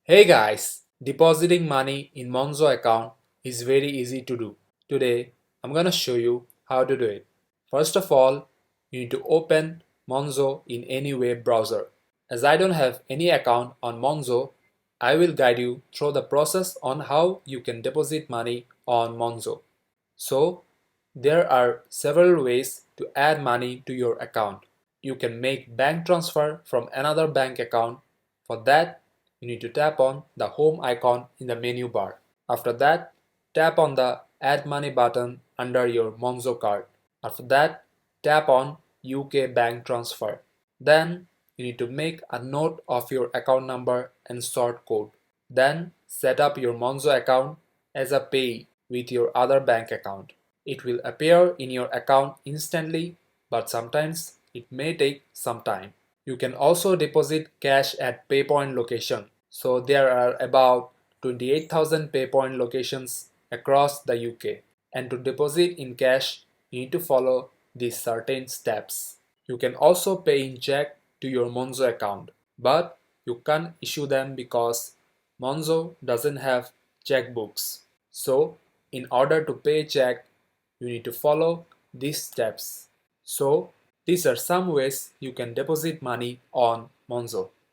Hey guys, depositing money in Monzo account is very easy to do. Today, I'm gonna show you how to do it. First of all, you need to open Monzo in any web browser. As I don't have any account on Monzo, I will guide you through the process on how you can deposit money on Monzo. So, there are several ways to add money to your account. You can make bank transfer from another bank account. For that, you need to tap on the home icon in the menu bar. After that, tap on the add money button under your Monzo card. After that, tap on UK bank transfer. Then you need to make a note of your account number and sort code. Then set up your Monzo account as a payee with your other bank account. It will appear in your account instantly, but sometimes it may take some time. You can also deposit cash at PayPoint location. So there are about 28,000 PayPoint locations across the UK. And to deposit in cash, you need to follow these certain steps. You can also pay in check to your Monzo account, but you can't issue them because Monzo doesn't have checkbooks. So, in order to pay check, you need to follow these steps. So, these are some ways you can deposit money on Monzo.